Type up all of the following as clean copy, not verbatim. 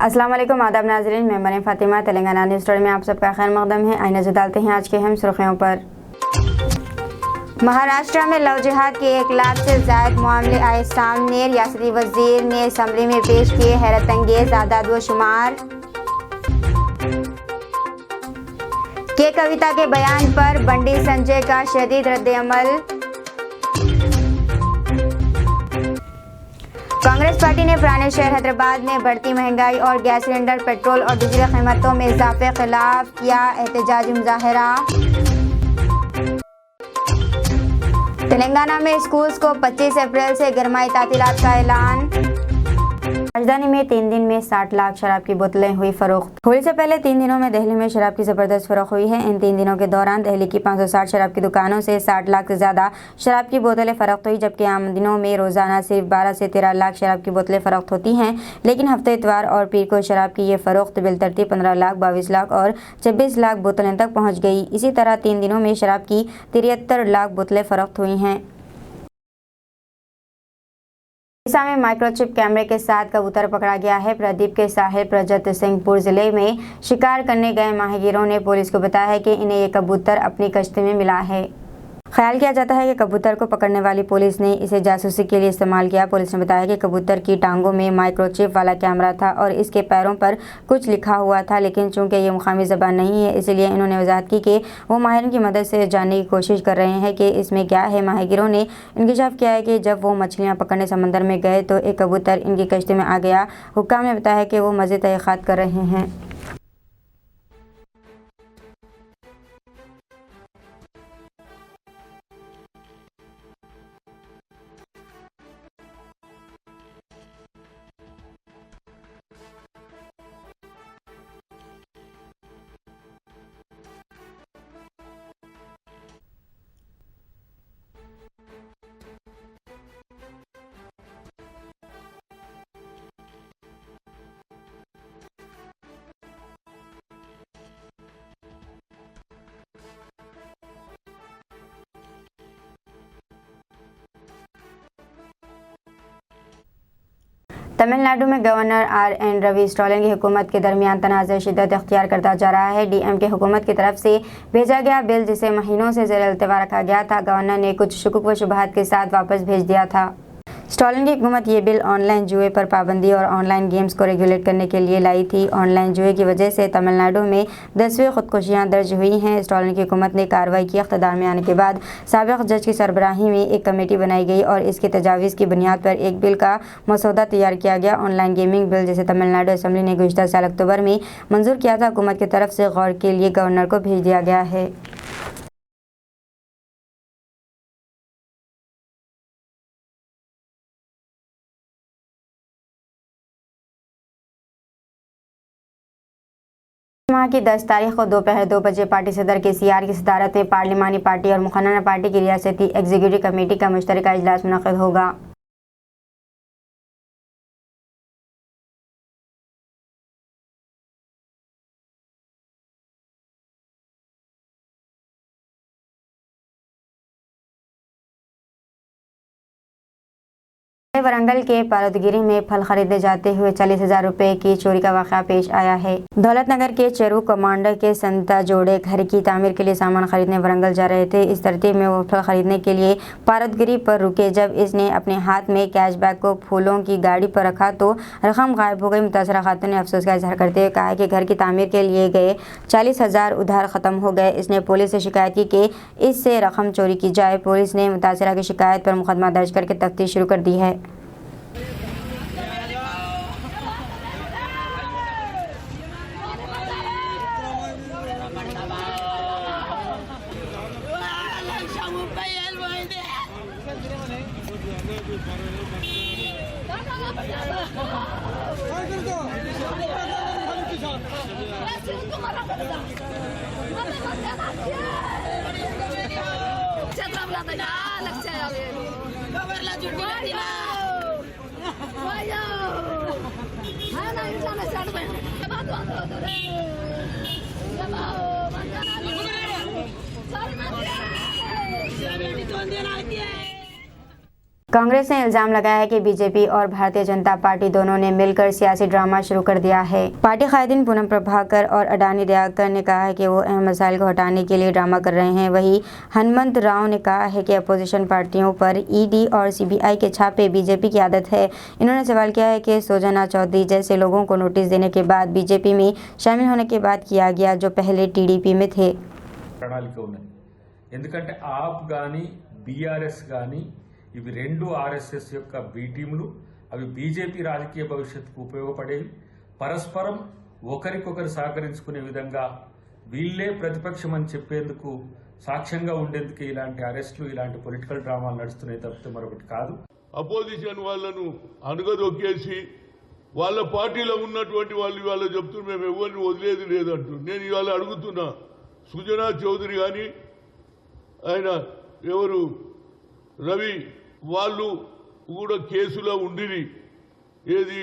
अस्सलाम वालेकुम, आदाब नाज़रीन। मैं मरीम फातिमा, तेलंगाना न्यूज़ स्टोरी में आप सबका खैर मकदम है। आइए नजर डालते हैं आज के अहम सुर्खियों पर। महाराष्ट्र में लव जिहाद के 1 लाख से ज़ायद मामले आए सामने। रियासती वजीर ने असम्बली में पेश किए हैरत अंगेज आदाद व शुमार। के कविता के बयान पर बंडी संजय का शदीद रद्द-ए-अमल। कांग्रेस पार्टी ने पुराने शहर हैदराबाद में बढ़ती महंगाई और गैस सिलेंडर, पेट्रोल और बिजली कीमतों में इजाफे खिलाफ किया एहतजाजी मुजाहरा। तेलंगाना में स्कूल्स को 25 अप्रैल से गरमाई तातीलात का ऐलान। राजधानी में 3 दिन में 60 लाख शराब की बोतलें हुई फरोख्त। होली से पहले 3 दिनों में दिल्ली में शराब की जबरदस्त फरोख्त हुई है। इन 3 दिनों के दौरान दिल्ली की 560 शराब की दुकानों से 60 लाख से ज्यादा शराब की बोतलें फरोख्त हुई, जबकि आम दिनों में रोजाना सिर्फ 12 से 13 लाख शराब की बोतलें फरोख्त होती हैं। लेकिन हफ्ते, इतवार और पीर को शराब की ये फरोख्त बिलतरतीब 15 लाख, 22 लाख और 26 लाख बोतलें तक पहुँच गई। इसी तरह 3 दिनों में शराब की 73 लाख बोतलें फरोख्त हुई हैं। ओडिशा में माइक्रोचिप कैमरे के साथ कबूतर पकड़ा गया है। प्रदीप के साहिल प्रजत सिंहपुर जिले में शिकार करने गए माहिगीरों ने पुलिस को बताया है कि इन्हें ये कबूतर अपनी कश्ती में मिला है। ख्याल किया जाता है कि कबूतर को पकड़ने वाली पुलिस ने इसे जासूसी के लिए इस्तेमाल किया। पुलिस ने बताया कि कबूतर की टांगों में माइक्रोचिप वाला कैमरा था और इसके पैरों पर कुछ लिखा हुआ था, लेकिन चूंकि ये मुकामी ज़बान नहीं है, इसलिए इन्होंने वजाहत की कि वो माहिरों की मदद से जानने की कोशिश कर रहे हैं कि इसमें क्या है। माहिरों ने इंकशाफ किया है कि जब वो मछलियाँ पकड़ने समंदर में गए तो एक कबूतर इनकी कश्ती में आ गया। हुक्काम ने बताया कि वो मज़ीद तहक़ीक़ात कर रहे हैं। तमिलनाडु में गवर्नर आर.एन. रवि स्टालिन की हुकूमत के दरमियान तनाज़ शिद्दत इख्तियार करता जा रहा है। डीएमके हुकूमत की तरफ से भेजा गया बिल, जिसे महीनों से ज़ेर अल्तवा रखा गया था, गवर्नर ने कुछ शुकुक व शुबहात के साथ वापस भेज दिया था। स्टालिन की हुकूमत ये बिल ऑनलाइन जुए पर पाबंदी और ऑनलाइन गेम्स को रेगुलेट करने के लिए लाई थी। ऑनलाइन जुए की वजह से तमिलनाडु में 10वीं खुदकुशियाँ दर्ज हुई हैं। स्टालिन की हुकूमत ने कार्रवाई की। इख्तियार में आने के बाद साबिक़ जज की सरबराही में एक कमेटी बनाई गई और इसकी तजावीज़ की बुनियाद पर एक बिल का मसौदा तैयार किया गया। ऑनलाइन गेमिंग बिल, जिसे तमिलनाडु असम्बली ने गुज़िश्ता साल अक्टूबर में मंजूर किया था, हुकूमत की तरफ से गौर के लिए गवर्नर को भेज दिया गया है। माह की 10 तारीख को दोपहर 2 बजे पार्टी सदर KCR की सदारत में पार्लिमानी पार्टी और मुखन्ना पार्टी की रियासती एग्जीक्यूटिव कमेटी का मुश्तरका इजलास मुनक़्क़िद होगा। वरंगल के पारदगिरी में फल खरीदने जाते हुए 40,000 रुपए की चोरी का वाक़या पेश आया है। दौलतनगर के चेरू कमांडर के संता जोड़े घर की तामीर के लिए सामान खरीदने वरंगल जा रहे थे। इस तरतीब में वो फल खरीदने के लिए पारदगिरी पर रुके। जब इसने अपने हाथ में कैश बैग को फूलों की गाड़ी पर रखा तो रकम गायब हो गई। मुतासरा खातून ने अफसोस का इजहार करते हुए कहा कि घर की तामीर के लिए गए 40,000 उधार ख़त्म हो गए। इसने पुलिस से शिकायत की कि इससे रकम चोरी की जाए। पुलिस ने मुतासरा की शिकायत पर मुकदमा दर्ज करके तफ्तीश शुरू कर दी है। कांग्रेस ने इल्जाम लगाया है कि बीजेपी और भारतीय जनता पार्टी दोनों ने मिलकर सियासी ड्रामा शुरू कर दिया है। पार्टी कायदीन पूनम प्रभाकर और अडानी दयाकर ने कहा है कि वो अहम मसाइल को हटाने के लिए ड्रामा कर रहे हैं। वहीं हनुमंत राव ने कहा है कि अपोजिशन पार्टियों पर ईडी और सीबीआई के छापे बीजेपी की आदत है। इन्होंने सवाल किया है कि सुजना चौधरी जैसे लोगों को नोटिस देने के बाद बीजेपी में शामिल होने के बाद किया गया जो पहले टीडीपी में थे। ఎందుకంటే ఆప్ గాని బీఆర్ఎస్ గాని ఇవి రెండు ఆర్ఎస్ఎస్ యొక్క బి టీములు, అవి బీజేపీ రాజకీయ భవిష్యత్తుకు ఉపయోగపడేవి. పరస్పరం ఒకరికొకరు సహకరించుకునే విధంగా వీళ్ళే ప్రతిపక్షం అని చెప్పేందుకు సాక్ష్యంగా ఉండేందుకు ఇలాంటి అరెస్టులు, ఇలాంటి పొలిటికల్ డ్రామాలు నడుస్తున్నాయి తప్పితే మరొకటి కాదు. అపోజిషన్ వాళ్ళను అణగదొక్కేసి వాళ్ళ పార్టీలో ఉన్నటువంటి వాళ్ళు ఇవాళ చెప్తున్నారు మేము ఎవరిని వదిలేది లేదంటూ. నేను ఇవాళ అడుగుతున్నా, సుజనా చౌదరి కానీ ఆయన ఎవరు రవి వాళ్ళు కూడా కేసులో ఉండిరి, ఏది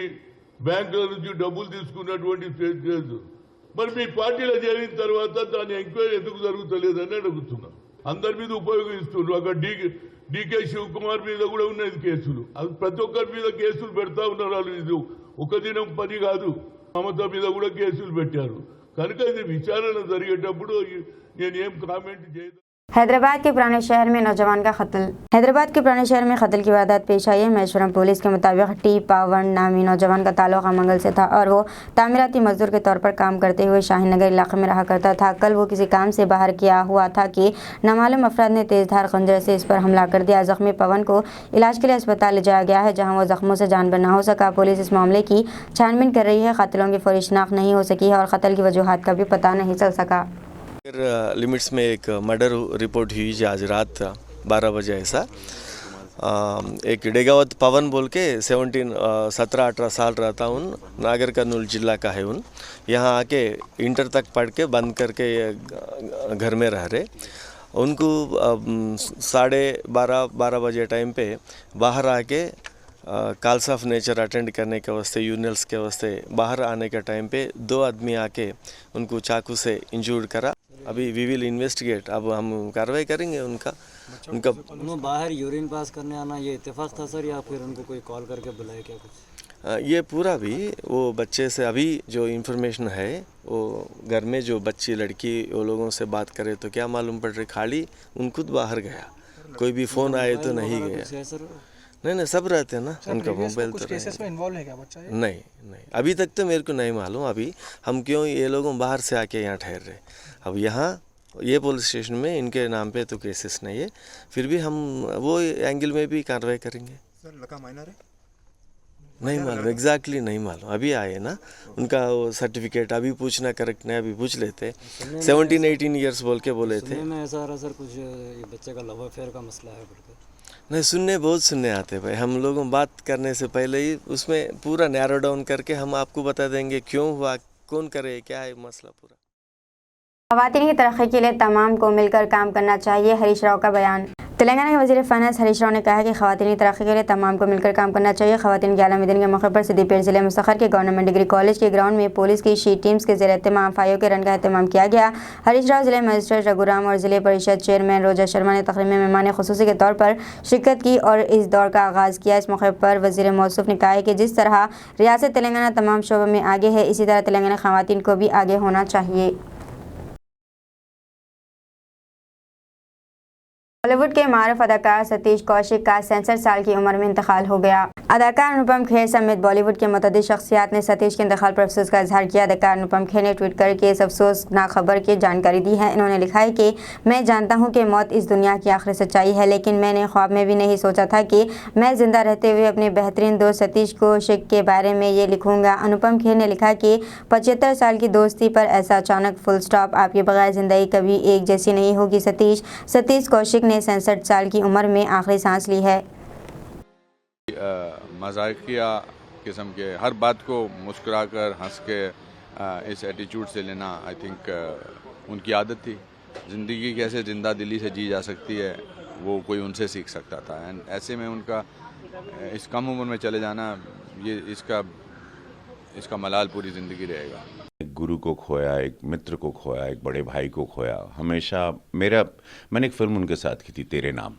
బ్యాంకుల నుంచి డబ్బులు తీసుకున్నటువంటి కేసు. మరి మీ పార్టీలో చేరిన తర్వాత దాని ఎంక్వైరీ ఎందుకు జరుగుతలేదని అడుగుతున్నా. అందరి మీద ఉపయోగిస్తున్నారు. అక్కడ డీకే శివకుమార్ మీద కూడా ఉన్నది కేసులు. అది ప్రతి ఒక్కరి మీద కేసులు పెడతా ఉన్నారు. వాళ్ళు ఇది ఒక దినం పని కాదు. మమత మీద కూడా కేసులు పెట్టారు. కనుక ఇది విచారణ జరిగేటప్పుడు నేనేం కామెంట్ చేయదు. हैदराबाद के पुराने शहर में नौजवान का कत्ल। हैदराबाद के पुराने शहर में कत्ल की वारदात पेश आई है। महेश्वरम पुलिस के मुताबिक टी पावन नामी नौजवान का ताल्लुक मंगल से था और वो तामीराती मजदूर के तौर पर काम करते हुए शाहीन नगर इलाके में रहा करता था। कल वो किसी काम से बाहर किया हुआ था कि नामालूम अफराद ने तेजधार खंजर से इस पर हमला कर दिया। जख्मी पवन को इलाज के लिए अस्पताल ले जाया गया है, जहाँ वो जख्मों से जान बना हो सका। पुलिस इस मामले की छानबीन कर रही है। कातिलों की फौरी शिनाख्त नहीं हो सकी है और कत्ल की वजूहात का भी पता नहीं चल सका। लिमिट्स में एक मर्डर रिपोर्ट हुई जो आज रात 12 बजे ऐसा एक डेगावत पवन बोल के 17-18 साल रहता हूँ, नागर कर्नूल जिला का है। उन यहाँ आके इंटर तक पढ़ के बंद करके घर में रह रहे। उनको 12:30 बजे टाइम पे बाहर आके कॉल्स ऑफ नेचर अटेंड करने के वास्ते यूनियल्स के वास्ते बाहर आने के टाइम पे 2 आदमी आके उनको चाकू से इंजूर्ड करा। अभी वी विल इन्वेस्टिगेट, अब हम कार्रवाई करेंगे। उनका बाहर यूरिन पास करने आना ये इत्तेफाक था सर, या फिर उनको कोई कॉल करके बुलाया क्या कुछ? ये पूरा भी वो बच्चे से अभी जो इन्फॉर्मेशन है वो घर में जो बच्ची लड़की वो लोगों से बात करे तो क्या मालूम पड़ रही, खाली उन खुद बाहर गया, कोई भी फ़ोन आए तो नहीं गया। नहीं सब रहते हैं ना, उनका मोबाइल तो केसेस में इन्वॉल्व है क्या बच्चा? नहीं अभी तक तो मेरे को नहीं मालूम। अभी हम क्यों ये लोगों बाहर से आके यहाँ ठहर रहे। अब यहाँ ये पुलिस स्टेशन में इनके नाम पे तो केसेस नहीं है, फिर भी हम वो एंगल में भी कार्रवाई करेंगे। सर लड़का माइनर है? नहीं मालूम, एग्जैक्टली नहीं मालूम। अभी आए ना, उनका वो सर्टिफिकेट अभी पूछना करेक्ट नहीं, अभी पूछ लेते। 17-18 ईयर्स बोल के बोले थे। मैं ऐसा रहा सर कुछ ये बच्चे का लव अफेयर का मसला है बोल के। नहीं सुनने बहुत सुनने आते भाई, हम लोगों बात करने से पहले ही उसमें पूरा नैरो डाउन करके हम आपको बता देंगे क्यों हुआ, कौन करे, क्या है मसला पूरा। ख़वातीन की तरक्की के लिए तमाम को मिलकर काम करना चाहिए, हरीश राव का बयान। तेलंगाना के वज़ीर फ़ाइनेंस हरीश राव ने कहा है कि ख़वातीन की तरक्की के लिए तमाम को मिलकर काम करना चाहिए। ख़वातीन के आलमी दिन के मौके पर सिद्दीपेट ज़िले मुस्तखर के गवर्नमेंट डिग्री कॉलेज के ग्राउंड में पुलिस की शी टीम्स के ज़ेर एहतमाम फाइयों के रन का एहतमाम किया गया। हरीश राव ज़िले मजिस्ट्रेट रघुराम और ज़िले परिषद चेयरमैन रोजा शर्मा ने तकरीब में मेहमान ख़ुसूसी के तौर पर शिरकत की और इस दौर का आगाज़ किया। इस मौके पर वज़ीर मौसूफ ने कहा है कि जिस तरह रियासत तेलंगाना तमाम शोबों में आगे है, इसी तरह तेलंगाना ख़वातीन को भी आगे होना चाहिए। बॉलीवुड के मारूफ अदाकार सतीश कौशिक का 67 साल की उम्र में इंतकाल हो गया। अदाकार अनुपम खेर समेत बॉलीवुड के मुतअद्दिद शख्सियात ने सतीश के इंतकाल पर अफसोस का इजहार किया। अदाकार अनुपम खेर ने ट्वीट करके इस अफसोसनाक खबर की जानकारी दी है। इन्होंने लिखा है कि मैं जानता हूं कि मौत इस दुनिया की आखिरी सच्चाई है, लेकिन मैंने ख्वाब में भी नहीं सोचा था कि मैं जिंदा रहते हुए अपने बेहतरीन दोस्त सतीश कौशिक के बारे में ये लिखूंगा। अनुपम खेर ने लिखा कि 75 साल की दोस्ती पर ऐसा अचानक फुल स्टॉप, आपके बगैर जिंदगी कभी एक जैसी नहीं होगी। सतीश कौशिक ने 67 साल की उम्र में आखिरी सांस ली है। मजाकिया किस्म के हर बात को मुस्कुराकर हंस के इस एटीट्यूड से लेना आई थिंक उनकी आदत थी। ज़िंदगी कैसे ज़िंदा दिली से जी जा सकती है वो कोई उनसे सीख सकता था। एंड ऐसे में उनका इस कम उम्र में चले जाना ये इसका मलाल पूरी ज़िंदगी रहेगा। एक गुरु को खोया, एक मित्र को खोया, एक बड़े भाई को खोया। हमेशा मैंने एक फ़िल्म उनके साथ की थी तेरे नाम,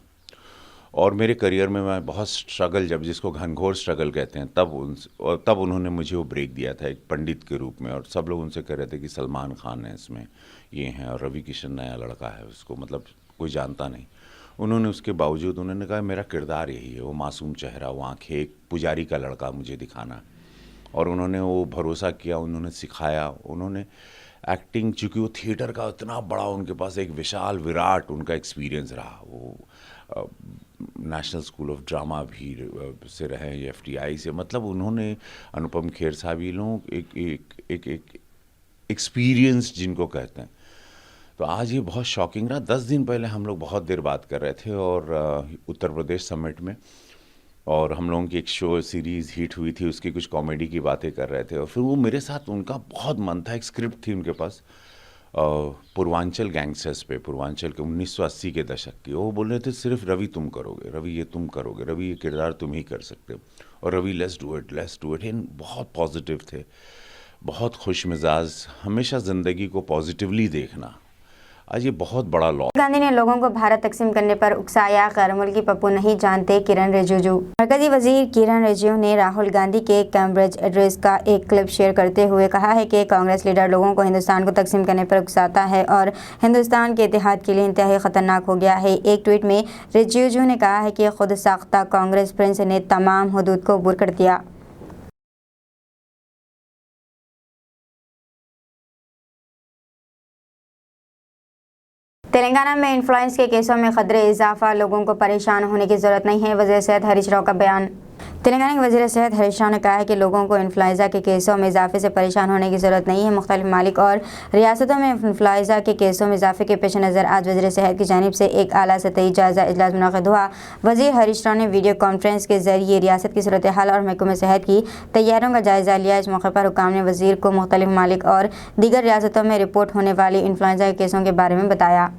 और मेरे करियर में मैं बहुत स्ट्रगल, जब जिसको घनघोर स्ट्रगल कहते हैं, तब उन्होंने मुझे वो ब्रेक दिया था एक पंडित के रूप में। और सब लोग उनसे कह रहे थे कि सलमान खान है इसमें, ये हैं, और रवि किशन नया लड़का है, उसको मतलब कोई जानता नहीं। उन्होंने उसके बावजूद उन्होंने कहा मेरा किरदार यही है, वो मासूम चेहरा, वो आँखें, एक पुजारी का लड़का मुझे दिखाना है। और उन्होंने वो भरोसा किया, उन्होंने सिखाया, उन्होंने एक्टिंग, चूँकि वो थिएटर का इतना बड़ा उनके पास एक विशाल विराट उनका एक्सपीरियंस रहा। वो नेशनल स्कूल ऑफ ड्रामा भी से रहे, FTI से, मतलब उन्होंने, अनुपम खेर साहब, ये लोग एक एक्सपीरियंस जिनको कहते हैं। तो आज ये बहुत शॉकिंग रहा। 10 दिन पहले हम लोग बहुत देर बात कर रहे थे और उत्तर प्रदेश समिट में, और हम लोगों की एक शो सीरीज़ हिट हुई थी, उसकी कुछ कॉमेडी की बातें कर रहे थे। और फिर वो मेरे साथ, उनका बहुत मन था, एक स्क्रिप्ट थी उनके पास पूर्वांचल गैंगस्टर्स पे, पूर्वांचल के 1980 के दशक की। वो बोल रहे थे सिर्फ रवि तुम करोगे, रवि ये तुम करोगे, रवि ये किरदार तुम ही कर सकते हो, और रवि लेट्स डू इट। बहुत पॉजिटिव थे, बहुत खुश मिजाज, हमेशा ज़िंदगी को पॉजिटिवली देखना। आज ये बहुत बड़ा लॉ। गांधी ने लोगों को भारत तकसीम करने पर उकसाया, गैर मुल्की पप्पू नहीं जानते किरण रिजिजू। मरकजी वजीर किरण रिजिजू ने राहुल गांधी के कैम्ब्रिज एड्रेस का एक क्लिप शेयर करते हुए कहा है कि कांग्रेस लीडर लोगों को हिंदुस्तान को तकसीम करने पर उकसाता है और हिंदुस्तान के इतिहाद के लिए इंतहाई खतरनाक हो गया है। एक ट्वीट में रिजिजू ने कहा है कि खुद साख्ता कांग्रेस प्रिंस ने तमाम हुदूद को अबूर कर दिया। तेलंगाना में इन्फ्लुएंजा के केसों में खतरे इजाफा, लोगों को परेशान होने की जरूरत नहीं है, वज़ीर सेहत हरीश राव का बयान। तेलंगाना के वज़ीर सेहत हरीश राव ने कहा है कि लोगों को इन्फ्लुएंजा के केसों में इजाफे से परेशान होने की ज़रूरत नहीं है। मुख्तलिफ ममालिक और रियासतों में इन्फ्लुएंजा के केसों में इजाफे के पेश नज़र आज वज़ीर सेहत की जानिब से एक आला सतही जायज़ा इजलास मुनक़िद हुआ। वज़ीर हरीश राव ने वीडियो कॉन्फ्रेंस के जरिए रियासत की सूरत हाल और महकमे सेहत की तैयारियों का जायज़ा लिया। इस मौके पर हुकाम ने वज़ीर को मुख्तलिफ ममालिक और दीगर रियासतों में रिपोर्ट होने वाली इन्फ्लुएंजा के केसों के बारे में बताया।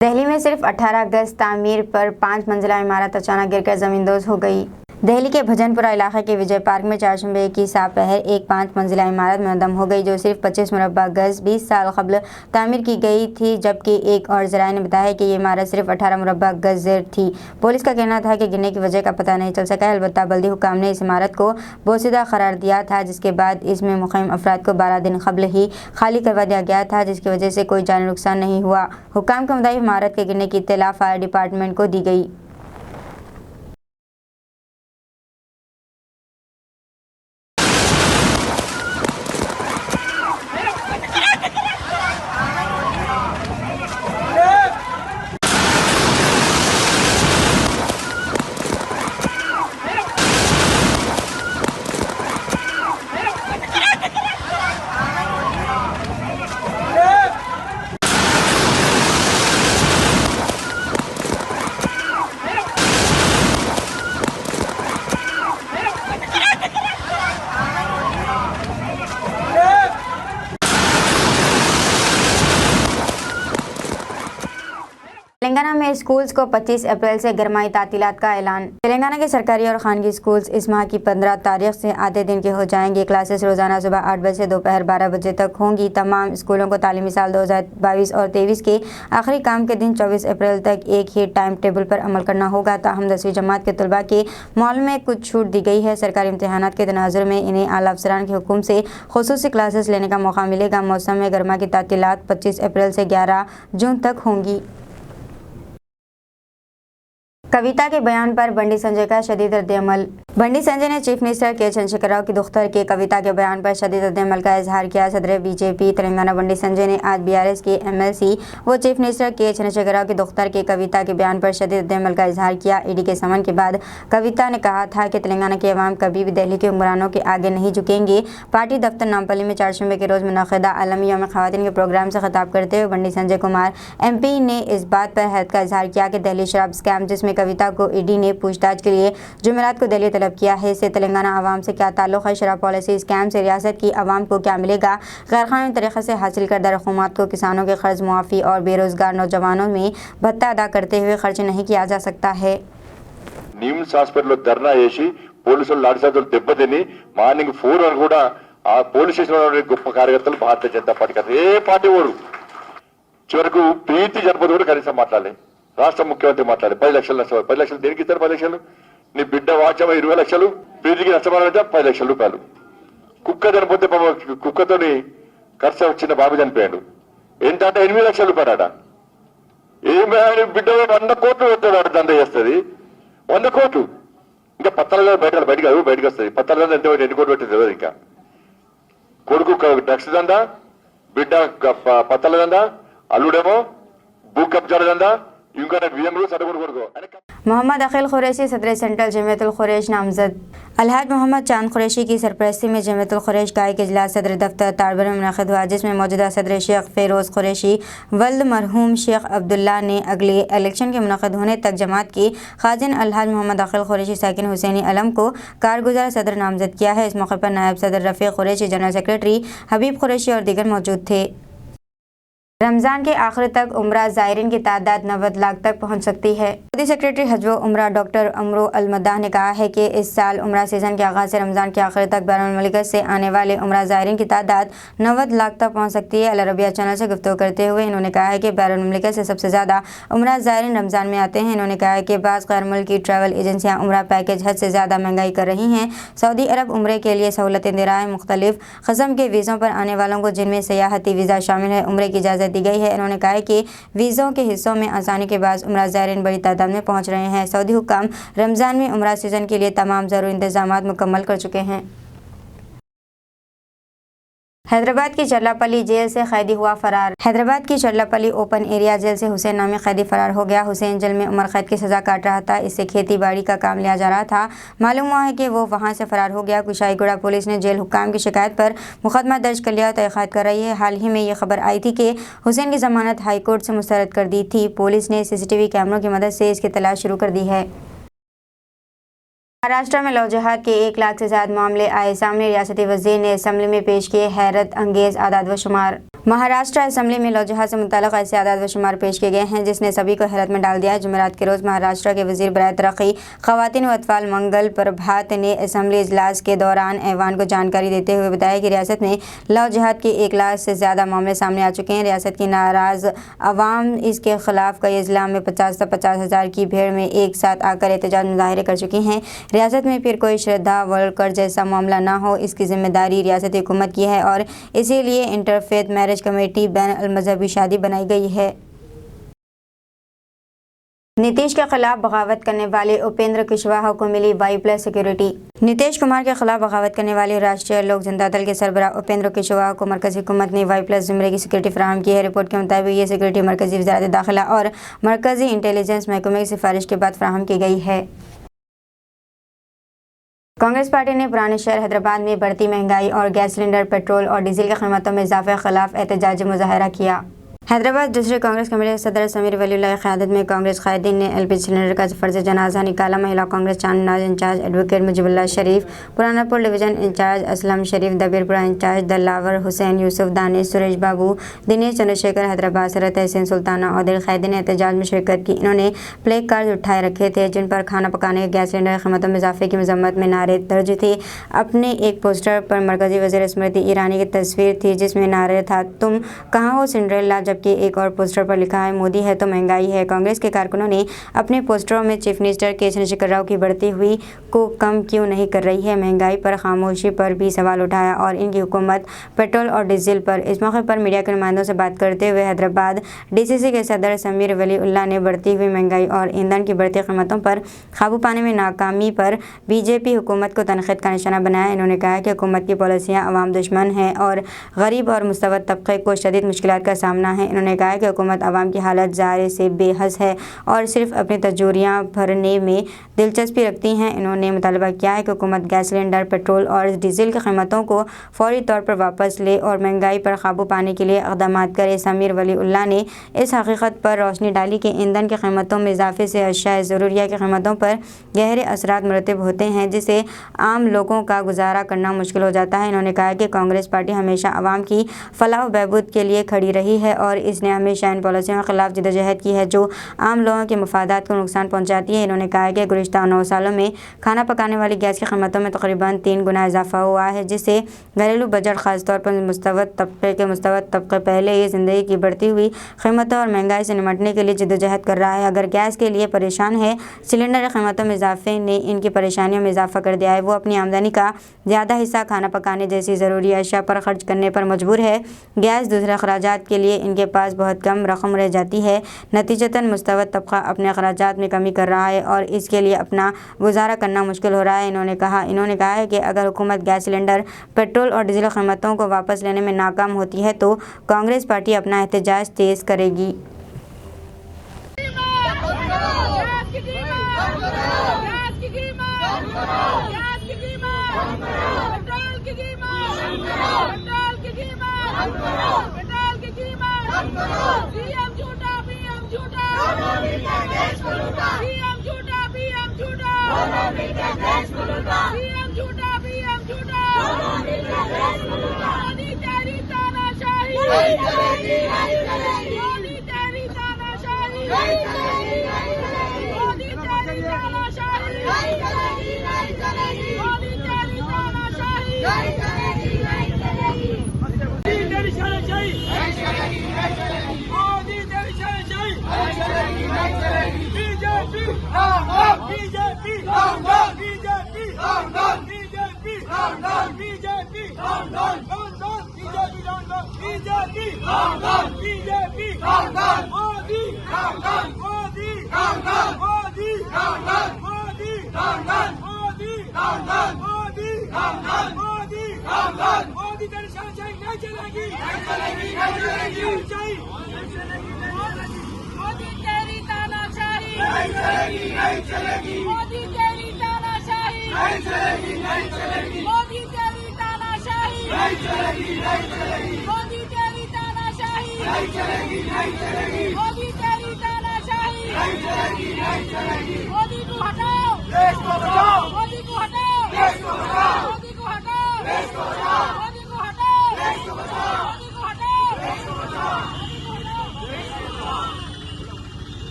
दिल्ली में सिर्फ 18 गज तामीर पर 5 मंजिला इमारत अचानक गिरकर ज़मींदोज़ हो गई। दिल्ली के भजनपुरा इलाके के विजय पार्क में चारशंबे की पहर एक 5 मंजिला इमारत मुनहदम हो गई, जो सिर्फ 25 मुरब्बा गज 20 साल कबल तामीर की गई थी, जबकि एक और ज़राए ने बताया कि ये इमारत सिर्फ 18 मुरब्बा गज ज़ेर थी। पुलिस का कहना था कि गिरने की वजह का पता नहीं चल सका, अलबत्ता बल्दी हुकाम ने इस इमारत को बोसीदा करार दिया था, जिसके बाद इसमें मुक़ीम अफराद को 12 दिन कबल ही खाली करवा दिया गया था, जिसकी वजह से कोई जानी नुकसान नहीं हुआ। हुकाम के मुताबिक इमारत के गिरने की इत्तला फायर डिपार्टमेंट को दी गई। तेलंगाना में स्कूल्स को 25 अप्रैल से गरमाई तातीलात का ऐलान। तेलंगाना के सरकारी और खानगी स्कूल्स इस माह की 15 तारीख से आधे दिन के हो जाएंगे। क्लासेस रोजाना सुबह 8 बजे से दोपहर 12 बजे तक होंगी। तमाम स्कूलों को तालीमी साल 2022 और 23 के आखिरी काम के दिन 24 अप्रैल तक एक ही टाइम टेबल पर अमल करना होगा। ताहम 10वीं जमात के तलबा के मॉल में कुछ छूट दी गई है। सरकारी इम्तहानात के तनाजुर में इन्हें आला अफसरान के हुक्म से खुसूसी क्लासेस लेने का मौका मिलेगा। मौसम में गर्मा की तातीलात 25 अप्रैल से 11 जून तक होंगी। कविता के बयान पर बंडी संजय का शदीद रद्द-ए-अमल। बंडी संजय ने चीफ मिनिस्टर के चंद्रशेखर राव की दुख्तर के कविता के बयान पर शदीद रद्द-ए-अमल का इजहार किया। सदर बीजेपी तेलंगाना बंडी संजय ने आज बीआरएस के एमएलसी व चीफ मिनिस्टर के चंद्रशेखर राव की दुख्तर के कविता के बयान पर शदीद रद्द-ए-अमल का इजहार किया। ईडी के समन के बाद कविता ने कहा था कि तेलंगाना के अवाम कभी भी दिल्ली के हुक्मरानों के आगे नहीं झुकेंगे। पार्टी दफ्तर नामपल्ली में चारशंबे के रोज मुनक़िदा आलमी यौम ख़वातीन के प्रोग्राम से खिताब करते हुए बंडी संजय कुमार एमपी ने इस बात पर हैरत का इजहार किया कि दिल्ली शराब स्कैम, जिसमें कविता को ईडी ने पूछताछ के लिए जुमेरात को दिल्ली तलब किया है, इससे तेलंगाना आवाम से क्या ताल्लुक़ है। शराब पॉलिसी स्कैम से रियासत की आवाम को क्या मिलेगा। गैरकानूनी तरीक़े से हासिल करदा रकूमात को किसानों के कर्ज मुआफ़ी और बेरोजगार नौजवानों में भत्ता अदा करते हुए खर्च नहीं किया जा सकता है। నిమ్స్ హాస్పిటల్లో ధర్నా చేసి పోలీసులు లాఠీచార్జీలు దెబ్బతిని మార్నింగ్ 4 వరకు కూడా ఆ పోలీస్ స్టేషన్లో గొప్ప కార్యకర్తలు భారతీయ జనతా పార్టీ ఏ పార్టీ వాడు చివరకు ప్రీతి జనపద కూడా కనీసం మాట్లాడలే. రాష్ట్ర ముఖ్యమంత్రి మాట్లాడే 10 లక్షలు నష్టం. 10 లక్షలు దేనికి ఇస్తారు? 10 లక్షలు నీ బిడ్డ వాచమ 20 లక్షలు, ప్రీతికి నష్టపడాలంటే 10 లక్షల రూపాయలు. కుక్క చనిపోతే కుక్కతోని ఖర్చు వచ్చిన బాబు చనిపోయాడు. ఏంటంటే 8 లక్షల రూపాయలట. ఏమి బిడ్డ 100 కోట్లు పెట్టాడు, దండ చేస్తుంది 100 కోట్లు. ఇంకా పత్రాలు బయటకు వస్తుంది. పత్రాలు ఎంత ఎన్ని కోట్లు పెట్టింది తెలియదు. ఇంకా కొడుకు డ్రగ్స్ దందా, బిడ్డ పత్రాల దందా, అల్లుడేమో భూ కబ్జాల దందా, ఇంకా బియ్యంలో సడగొడు కొడుకు. मोहम्मद अकील कुरैशी सदर सेंट्रल जमीयतुल कुरैश नामजद अलहाज मोहम्मद चांद कुरैशी की सरपरस्ती में जमीयतुल कुरैश का एक इजलास सदर दफ्तर तारबर में मुनक़िद हुआ, जिसमें मौजूदा सदर शेख फेरोज़ कुरैशी वल्द मरहूम शेख अब्दुल्ला ने अगले इलेक्शन के मुनक़िद होने तक जमात की खाजिन अलहाज मोहम्मद अकील कुरैशी साकिन हुसैनी अलम को कारगुजार सदर नामजद किया है। इस मौके पर नायब सदर रफ़ीक कुरैशी, जनरल सेक्रेटरी हबीब कुरैशी और दीगर मौजूद थे। रमज़ान के आखिर तक उम्रा ज़ायरीन की तादाद 90 लाख तक पहुंच सकती है। सऊदी सेक्रेटरी हज व उम्रा डॉक्टर अमरो अल-मद्दाह ने कहा है कि इस साल उम्रा सीज़न के आगाज़ से रमज़ान के आखिर तक बैरुल मुल्क से आने वाले उम्रा ज़ायरीन की तादाद 90 लाख तक पहुंच सकती है। अल अरबिया चैनल से गुफ्तगू करते हुए इन्होंने कहा है कि बैरुल मुल्क से सबसे ज़्यादा उम्रा ज़ायरीन रमज़ान में आते हैं। इन्होंने कहा है कि बाज़ गैर मुल्की ट्रैवल एजेंसियाँ उम्रा पैकेज हद से ज़्यादा महंगाई कर रही हैं। सऊदी अरब उम्रे के लिए सहूलतें दे रहा है। मुख्तलिफ क़स्म के वीज़ों पर आने वालों को, जिनमें सयाहती वीज़ा शामिल है, उम्रे की इजाज़त दी गई है। इन्होंने कहा है कि वीज़ों के हिस्सों में आसानी के बाद उम्रा ज़ायरीन बड़ी तादाद में पहुंच रहे हैं। सऊदी हुक्काम रमज़ान में उम्रा सीज़न के लिए तमाम ज़रूरी इंतज़ामात मुकम्मल कर चुके हैं। हैदराबाद की चल्लापल्ली जेल से कैदी हुआ फरार। हैदराबाद की चल्लापल्ली ओपन एरिया जेल से हुसैन नामी कैदी फरार हो गया। हुसैन जेल में उम्र कैद की सज़ा काट रहा था। इससे खेती बाड़ी का काम लिया जा रहा था। मालूम हुआ है कि वो वहां से फरार हो गया। कुशाईगुड़ा पुलिस ने जेल हुक्काम की शिकायत पर मुकदमा दर्ज कर लिया और तहक़ीक़ात कर रही है। हाल ही में ये खबर आई थी कि हुसैन की ज़मानत हाई कोर्ट से मुस्तरद कर दी थी। पुलिस ने CCTV कैमरों की मदद से इसकी तलाश शुरू कर दी है। महाराष्ट्र में लव जिहाद के 1 लाख से ज़्यादा मामले आए सामने। रियासती वज़ीर ने असम्बली में पेश किए हैरत अंगेज़ आदाद व शुमार। महाराष्ट्र असम्बली में लव जिहाद से मुताल्लिक़ ऐसे आदाद व शुमार पेश किए गए हैं जिसने सभी को हैरत में डाल दिया है। जुमेरात के रोज़ महाराष्ट्र के वज़ीर बराए तरक्की ख़वातीन व अतफ़ाल मंगल प्रभात ने असम्बली इजलास के दौरान ऐवान को जानकारी देते हुए बताया कि रियासत में लव जिहाद के 1 लाख से ज़्यादा मामले सामने आ चुके हैं। रियासत की नाराज़ अवाम इसके ख़िलाफ़ कई अज़ला में 50 से 50 हज़ार की भीड़ में एक साथ आकर एहतजाज मुज़ाहरे कर चुकी हैं। रियासत में फिर कोई श्रद्धा वर्कर जैसा मामला ना हो, इसकी जिम्मेदारी रियासती हुकूमत की है और इसीलिए इंटरफेथ मैरिज कमेटी बैन अल मज़हबी शादी बनाई गई है। नीतीश के खिलाफ बगावत करने वाले उपेंद्र कुशवाहा को मिली Y+ सिक्योरिटी। नीतीश कुमार के खिलाफ बगावत करने वाले राष्ट्रीय लोक जनता दल के सरबराह उपेंद्र कुशवाहा को मरकज़ी हुकूमत ने Y+ ज़ुमरे की सिक्योरिटी फराहम की है। रिपोर्ट के मुताबिक ये सिक्योरिटी मरकज़ी वज़ारत दाखिला और मरकज़ी इंटेलिजेंस महकमे की सिफारिश के बाद फराहम की गई है। कांग्रेस पार्टी ने पुराने शहर हैदराबाद में बढ़ती महंगाई और गैस सिलेंडर, पेट्रोल और डीजल की कीमतों में इजाफे के खिलाफ एहतजाजी मुजाहरा किया। हैदराबाद डिस्ट्रिक्ट कांग्रेस कमेटी के सदर समीर वलीउल्लाह की क़यादत में कांग्रेस कायदीन ने LPG सिलेंडर का फ़र्ज़ जनाजा निकाला। महिला कांग्रेस चांदनाज इंचार्ज एडवोकेट मुजिबुल्लाह शरीफ, पुरानापुर डिवीज़न इंचार्ज असलम शरीफ, दबीरपुरा इंचार्ज दलावर हुसैन, यूसुफ दानिश, सुरेश बाबू, दिनेश चंद्रशेखर, हैदराबाद सदर तहसीन सुल्ताना और दिल कायदीन ने एहतजाज में शिरकत की। इन्होंने प्ले कार्ड उठाए रखे थे जिन पर खाना पकाने के गैस सिलेंडर की कीमतों में इजाफे की मजम्मत में नारे दर्ज थे। अपने एक पोस्टर पर मरकज़ी वज़ीर स्मृति ईरानी की तस्वीर थी जिसमें नारे था, तुम कहाँ हो सिंड्रेला, जबकि एक और पोस्टर पर लिखा है, मोदी है तो महंगाई है। कांग्रेस के कारकुनों ने अपने पोस्टरों में चीफ मिनिस्टर के चंद्रशेखर राव की बढ़ती हुई को कम क्यों नहीं कर रही है, महंगाई पर खामोशी पर भी सवाल उठाया और इनकी हुकूमत पेट्रोल और डीजल पर। इस मौके पर मीडिया के नुमाइंदों से बात करते हुए हैदराबाद DCC के सदर समीर वलीउल्लाह ने बढ़ती हुई महंगाई और ईंधन की बढ़ती कीमतों पर काबू पाने में नाकामी पर BJP हुकूमत को तनक़ीद का निशाना बनाया। इन्होंने कहा कि हुकूमत की पॉलिसियाँ अवाम दुश्मन हैं और गरीब और मुस्तवद तबके को शदीद मुश्किलात का सामना है। इन्होंने कहा कि हुकूमत आवाम की हालत ज़ाहिर से बेहस है और सिर्फ अपनी तजूरियाँ भरने में दिलचस्पी रखती हैं। इन्होंने मुतालबा किया है कि हुकूमत गैस सिलेंडर, पेट्रोल और डीजल की कीमतों को फौरी तौर पर वापस ले और महंगाई पर काबू पाने के लिए इक़दाम करे। समीर वलीउल्लाह ने इस हकीकत पर रोशनी डाली कि ईंधन की कीमतों में इजाफे से अशिया ज़रूरिया की कीमतों पर गहरे असरात मुरतब होते हैं जिससे आम लोगों का गुजारा करना मुश्किल हो जाता है। इन्होंने कहा कि कांग्रेस पार्टी हमेशा आवाम की फलाह व बहबूद के लिए खड़ी रही है और और इसने हमेशा इन पॉलिसियों के खिलाफ जद्दोजहद की है जो आम लोगों के मफादात को नुकसान पहुँचाती है। इन्होंने कहा कि गुज़िश्ता 9 सालों में खाना पकाने वाली गैस की कीमतों में तकरीबन 3 गुना इजाफा हुआ है, जिससे घरेलू बजट खासतौर पर मुस्तवद तबके पहले ही ज़िंदगी की बढ़ती हुई कीमतों और महंगाई से निपटने के लिए जद्दोजहद कर रहा है। अगर गैस के लिए परेशान है, सिलेंडर की कीमतों में इजाफे ने इनकी परेशानियों में इजाफा कर दिया है। वो अपनी आमदनी का ज़्यादा हिस्सा खाना पकाने जैसी ज़रूरी अशिया पर खर्च करने पर मजबूर है। गैस दूसरे अखराजात के लिए इनके पास बहुत कम रकम रह जाती है। नतीजतन मुस्तवद तबका अपने अखराजात में कमी कर रहा है और इसके लिए अपना गुजारा करना मुश्किल हो रहा है। इन्होंने कहा है कि अगर हुकूमत गैस सिलेंडर, पेट्रोल और डीजल कीमतों को वापस लेने में नाकाम होती है तो कांग्रेस पार्टी अपना एहतजाज तेज़ करेगी।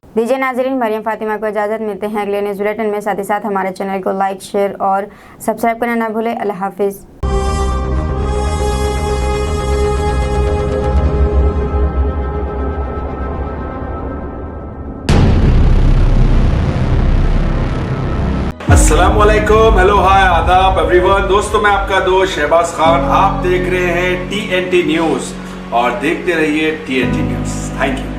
दीजिए नाज़रीन, मरियम फातिमा को इजाज़त। मिलते हैं अगले न्यूज़ बुलेटिन में। साथ ही साथ हमारे चैनल को लाइक, शेयर और सब्सक्राइब करना ना भूलें। अल्लाह हाफिज़। अस्सलाम वालेकुम, हेलो, हाय, आदाब एवरीवन। दोस्तों, मैं आपका दोस्त शहबाज खान। आप देख रहे हैं TNT न्यूज़ और देखते रहिए TNT न्यूज़। Thank you.